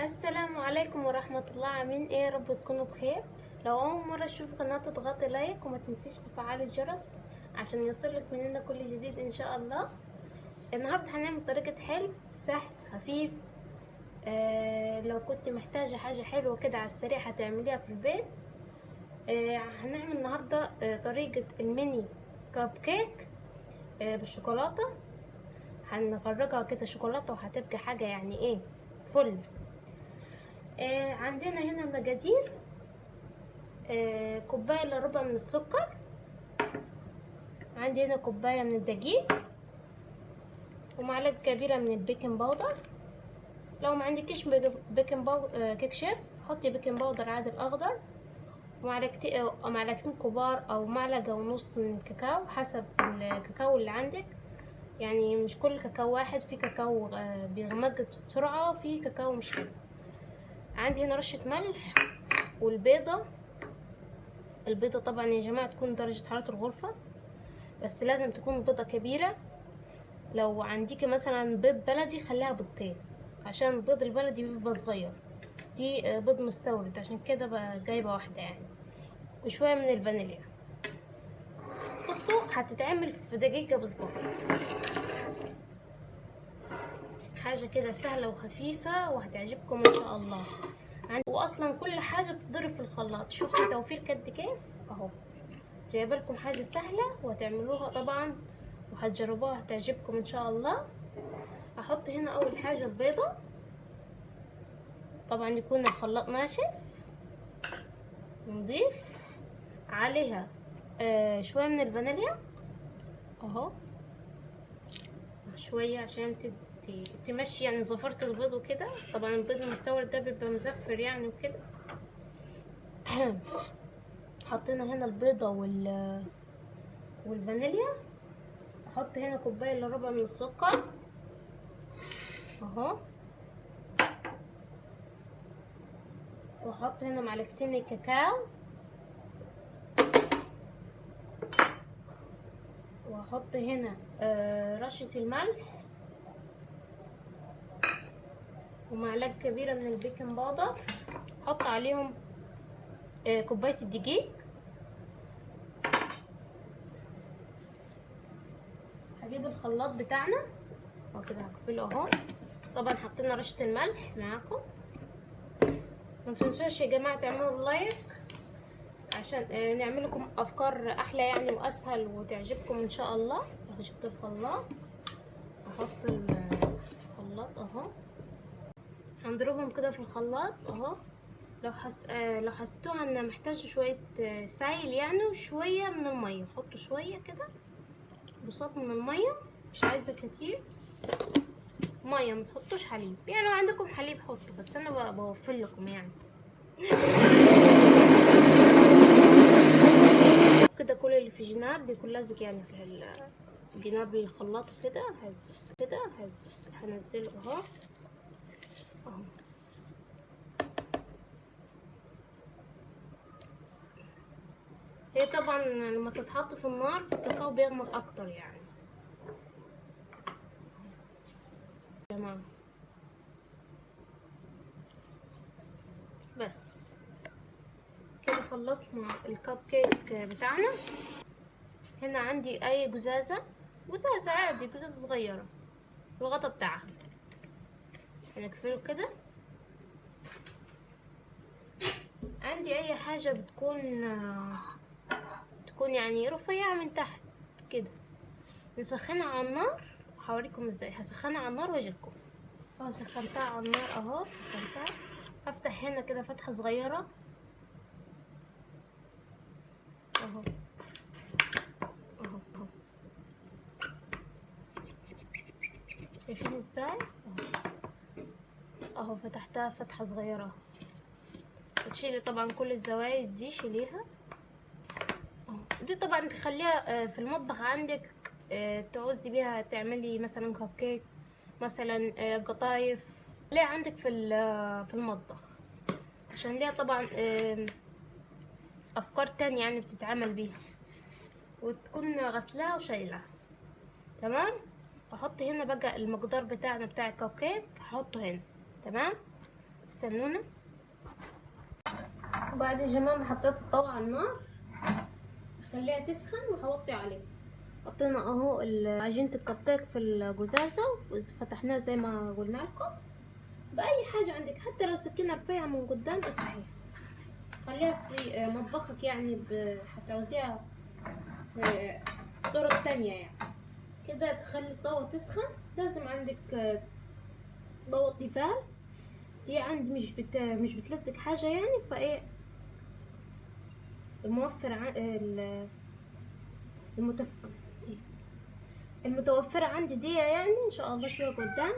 السلام عليكم ورحمة الله. عاملين ايه؟ يا رب تكونوا بخير. لو اول مرة تشوف قناة تضغطي لايك وما تنسيش تفعلي الجرس عشان يوصلك مننا كل جديد ان شاء الله. النهاردة هنعمل طريقة حلو سهل خفيف. لو كنت محتاجة حاجة حلوة كده على السريع هتعمليها في البيت. هنعمل النهاردة طريقة الميني كاب كيك بالشوكولاتة. هنغرقها كده شوكولاتة وهتبقى حاجة يعني ايه فل. عندنا هنا المقادير: كوباية الا ربع من السكر، عندي هنا كوباية من الدقيق، ومعلقة كبيرة من البيكنج باودر. لو ما عندكيش بيكنج باودر كيك شيف حطي بيكنج باودر عادي الاخضر، معلقتين كبار او معلقة ونص من الكاكاو حسب الكاكاو اللي عندك. يعني مش كل كاكاو واحد، في كاكاو بيغمق بسرعة وفي كاكاو مش حلو. عندي هنا رشة ملح والبيضة. البيضة طبعا يا جماعة تكون درجة حرارة الغرفة، بس لازم تكون بيضة كبيرة. لو عندك مثلا بيض بلدي خليها بيضتين، عشان البيض البلدي بيبقى صغير، دي بيض مستورد عشان كده بقى جايبة واحدة يعني. وشوية من الفانيليا. بصوا هتتعمل في دقيقة بالظبط، حاجة كده سهلة وخفيفة وهتعجبكم ان شاء الله. واصلا كل حاجة بتضرب في الخلاط. شوفوا توفير قد كيف اهو. جايبه لكم حاجة سهلة وهتعملوها طبعا وهتجربوها هتعجبكم ان شاء الله. هحط هنا اول حاجة البيضة، طبعا يكون الخلاط ناشف نضيف. عليها شوية من الفانيليا اهو، شوية عشان تمشي يعني زفرة البيض وكده. طبعا البيض المستورد ده بيبقى مزفر يعني وكده. حطينا هنا البيضة والفانيليا. احط هنا كوباية الا ربع من السكر اهو، واحط هنا معلقتين الكاكاو، واحط هنا رشة الملح، ومعلقة كبيرة من البيكنج باودر. احط عليهم كوباية الدقيق. هجيب الخلاط بتاعنا اهو كده هقفله اهو. طبعا حطينا رشة الملح معاكم. ما تنسوش يا جماعة تعملوا لايك عشان نعمل لكم افكار احلى يعني واسهل وتعجبكم ان شاء الله. جبت الخلاط، احط الخلاط اهو، هنضربهم كده في الخلاط اهو. لو حسيتوها ان محتاجه شويه سائل يعني وشويه من الميه، حطوا شويه كده بساط من الميه، مش عايزه كتير ميه. ما تحطوش حليب، يعني لو عندكم حليب حطوا، بس انا بوفر لكم يعني. كده كل اللي في جناب بيكون لازق يعني في جناب الخلاط كده. كده هنزله اهو. هي طبعا لما تتحط في النار الكاكاو بيغمق اكتر يعني يا جماعه. بس كده خلصنا الكب كيك بتاعنا. هنا عندي اي جزازة عادي، جزازة صغيرة، الغطا بتاعها هنقفله كده. عندي اي حاجة تكون يعني رفيعة من تحت كده، نسخنها على النار. هوريكم ازاي هسخنها على النار واجيلكم اهو. سخنتها على النار اهو، سخنتها. هفتح هنا كده فتحة صغيرة اهو اهو. شايفين ازاي اهو فتحتها فتحة صغيرة. تشيلي طبعا كل الزوايد دي، شيليها اهو. دي طبعا تخليها في المطبخ عندك، تعوزي بيها تعملي مثلا كب كيك، مثلا قطايف، ليه عندك في المطبخ، عشان ليها طبعا افكار تانية يعني بتتعمل بيها، وتكون غسلاها وشايلها تمام. احط هنا بقى المقدار بتاعنا بتاع الكب كيك، هحطه هنا تمام. استنونا. وبعد يا جماعه ما حطيت الطاوه على النار خليها تسخن وهوطي عليها. حطينا اهو عجينه الكب كيك في الجزازه وفتحناها زي ما قلنا لكم باي حاجه عندك، حتى لو سكينه رفيعه من قدام افتحيها. خليها في مطبخك يعني هتعوزيها في طرق تانية يعني كده. تخلي الطاوة تسخن. لازم عندك طاوة تيفال دي عندي مش بتلزق حاجة يعني، فايه الموفر المتف... المتوفرة عندي دي يعني ان شاء الله شوية قدام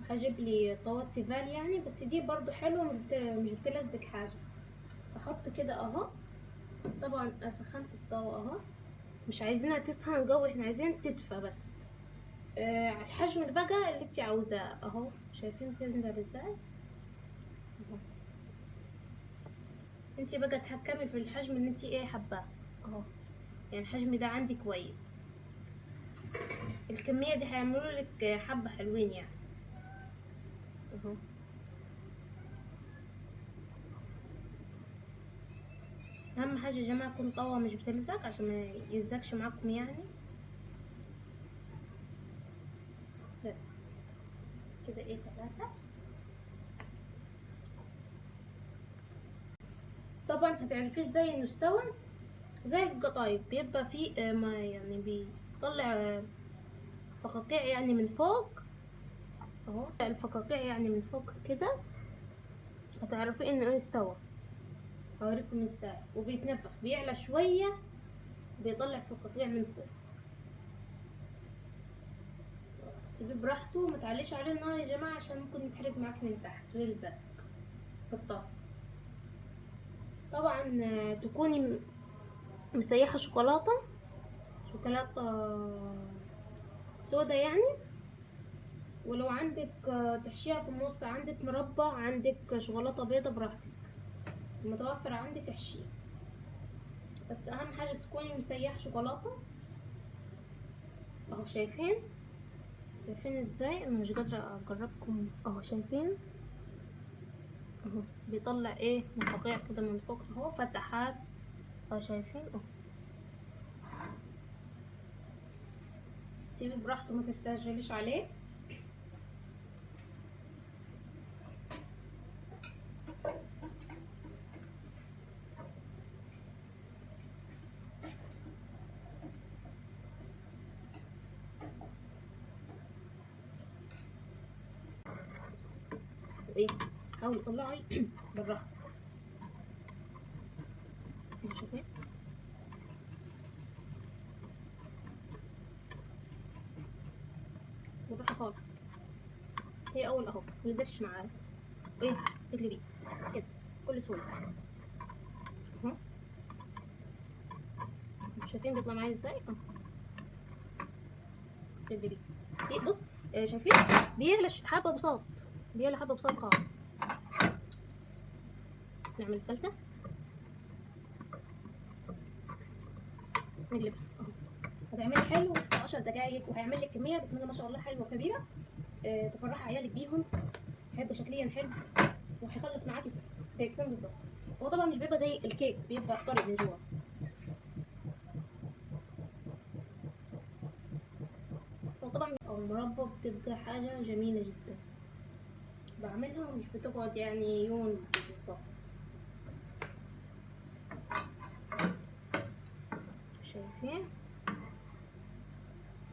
هجيب لي طاوة تيفال يعني، بس دي برضو حلوة مش بتلزق حاجة. احط كده اهو. طبعا سخنت الطاوة اهو، مش عايزينها تسخن قوي، احنا عايزين تدفى بس. على الحجم اللي بقى اللي انت عاوزاه اهو. شايفين تنزل ازاي اهو. انت بقى تحكمي في الحجم اللي انت ايه حباه اهو. يعني الحجم ده عندي كويس. الكمية دي هيعملوا لك حبة حلوين يعني اهو. اهم حاجة يا جماعة تكون طاوة مش بتلزق عشان ما يلزقش معاكم يعني. بس كده ايه 3. طبعا هتعرفيه ازاي انه استوى. زي القطايف بيبقى فيه ما يعني بيطلع فقاقيع يعني من فوق اهو. الفقاقيع يعني من فوق كده هتعرفي انه استوى. هوريكم ازاي. وبيتنفخ بيعلى شوية بيطلع فقاقيع من فوق. سيبيه براحته ما تعليش عليه النار يا جماعة عشان ممكن يتحرق معاك من تحت ويلزق في الطاسة. طبعا تكوني مسيحة شوكولاتة سودا يعني. ولو عندك تحشيها في النص، عندك مربى، عندك شوكولاتة بيضة براحتك، المتوفر عندك احشيه. بس اهم حاجة تكوني مسيحة شوكولاتة اهو. شايفين ازاي؟ انا مش قادرة اجربكم اهو. شايفين اهو بيطلع ايه فقاقيع كده من فوق اهو، فتحات اهو. شايفين اهو. سيبي براحته ما تستعجليش عليه. ايه حاولي طلعي بالراحة. شايفين بالراحة خالص. هي اول اهو ملزقش معايا. ايه تقلبي كده بكل سهولة اهو. شايفين بيطلع معايا ازاي اهو. تقلبي بص شايفين بيعلى حبة بساط. بيعلى حبة بساط خالص. نعمل التالتة. نقلبها اهو. هتعملي حلو في 10 دقايق وهيعمل لك كمية بسم الله ما شاء الله حلوة كبيرة. تفرحي عيالك بيهم. هيبقى شكليا حلو وهيخلص معاكي في دقيقتين بالظبط. هو طبعا مش بيبقى زي الكيك، بيبقى طري من جوه. وطبعا او المربى بتبقى حاجة جميلة جدا. بعملها ومش بتقعد يعني يوم بالظبط. شايفين؟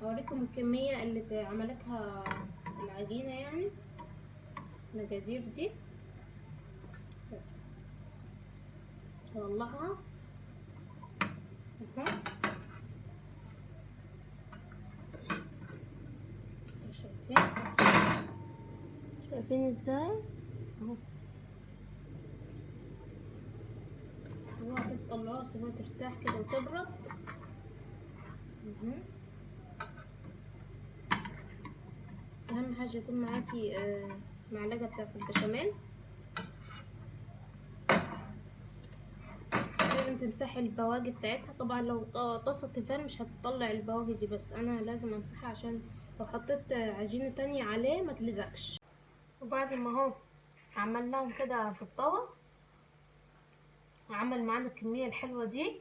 اوريكم الكمية اللي عملتها العجينة يعني المقادير دي. بس هطلعها اهو. شايفين ازاي اهو. سواها تطلعوها سواها ترتاح كده وتبرد. اهم حاجه يكون معاكي معلقه بتاعه البشاميل. لازم تمسحي البواقي بتاعتها. طبعا لو طاسه تيفال مش هتطلع البواقي دي، بس انا لازم امسحها عشان لو حطيت عجينه تانية عليه ما تلزقش. وبعد ما اهو عملناهم كده في الطاوة، عمل معانا الكمية الحلوة دي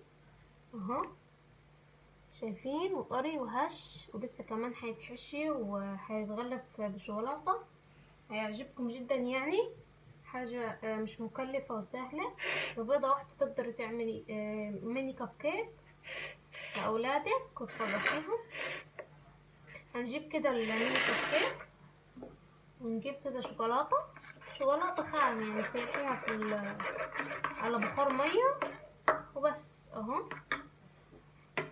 اهو، شايفين؟ وطري وهش، ولسه كمان هيتحشي وهيتغلف بشوكولاتة. هيعجبكم جدا يعني، حاجة مش مكلفة وسهلة. ببيضة واحدة تقدري تعملي ميني كب كيك لأولادك وتفرحيهم. هنجيب كده الميني كب كيك، ونجيب كده شوكولاتة خام يعني، سيحيها على بخار مية وبس اهو.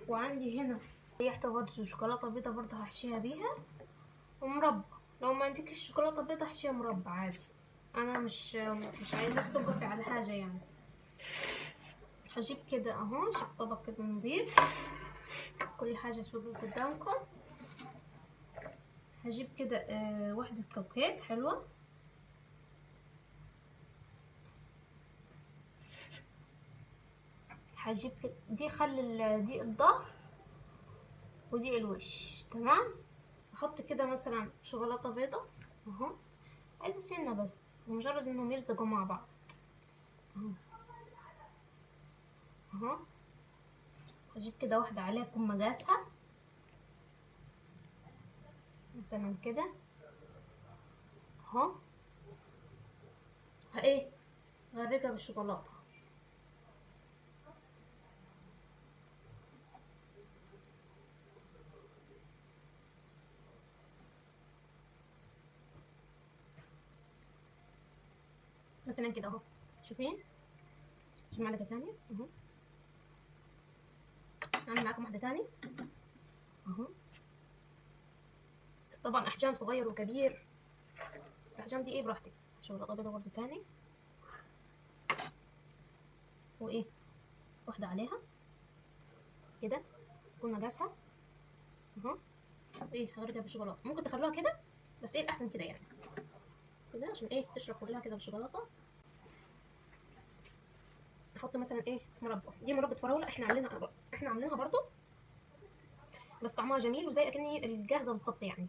وعندي هنا ريحة برضه شوكولاتة بيضة برضه هحشيها بيها، ومربى. لو ما عندكش شوكولاتة بيضة احشيها مربى عادي، انا مش عايزاك توقفي على حاجة يعني. هجيب كده اهو، جيب طبق كده نضيف، كل حاجة تبقى قدامكم. هجيب كده وحدة كب كيك حلوة، هجيب كده دي دي الظهر ودي الوش، تمام. احط كده مثلا شوكولاتة بيضة اهو، عايزة سنة بس، مجرد انهم يلزقوا مع بعض اهو اهو. هجيب كده واحدة عليها يكون مقاسها مثلا كده اهو، ايه، غرقها بالشوكولاتة. مثلا كده اهو، شوفين؟ شوف معلقة تانية اهو، اعمل معاكم واحدة تاني اهو. طبعا احجام صغير وكبير، الاحجام دي ايه براحتك. شوكولاتة بيضة برضو تاني، وايه، واحدة عليها كده تكون مقاسها اهو. ايه، هغرقها بالشوكولاتة، ممكن تخلوها كده بس ايه الاحسن كده يعني، كده عشان ايه تشرب كلها كده بالشوكولاتة. نحط مثلا ايه مربى، دي مربى فراولة احنا عاملينها برضو، بس طعمها جميل وزي اكني الجاهزة بالظبط يعني،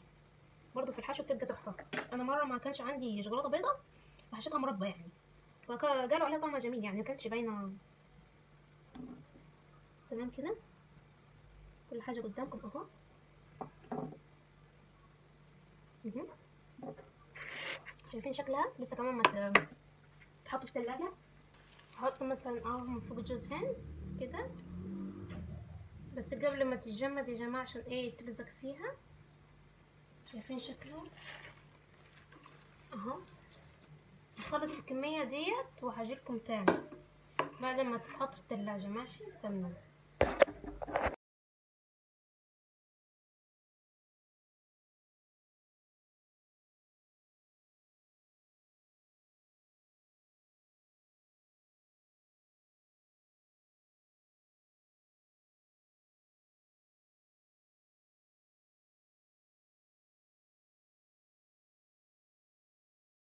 برضو في الحشو بتبقى تحفة. انا مرة ما كانش عندي شوكولاتة بيضة فحشيتها مربى يعني، فقالوا عليها طعمها جميل يعني، ما كانتش باينة. تمام كده، كل حاجة قدامكم اهو مهم. شايفين شكلها؟ لسه كمان ما تحط في الثلاجة. هحط مثلا اهو من فوق جوز هند كده، بس قبل ما تتجمد يا جماعة عشان ايه تلزق فيها. شايفين شكلها اهو. هخلص الكمية ديت وهجيلكم تاني بعد ما تتحط في التلاجة، ماشي؟ استنوا.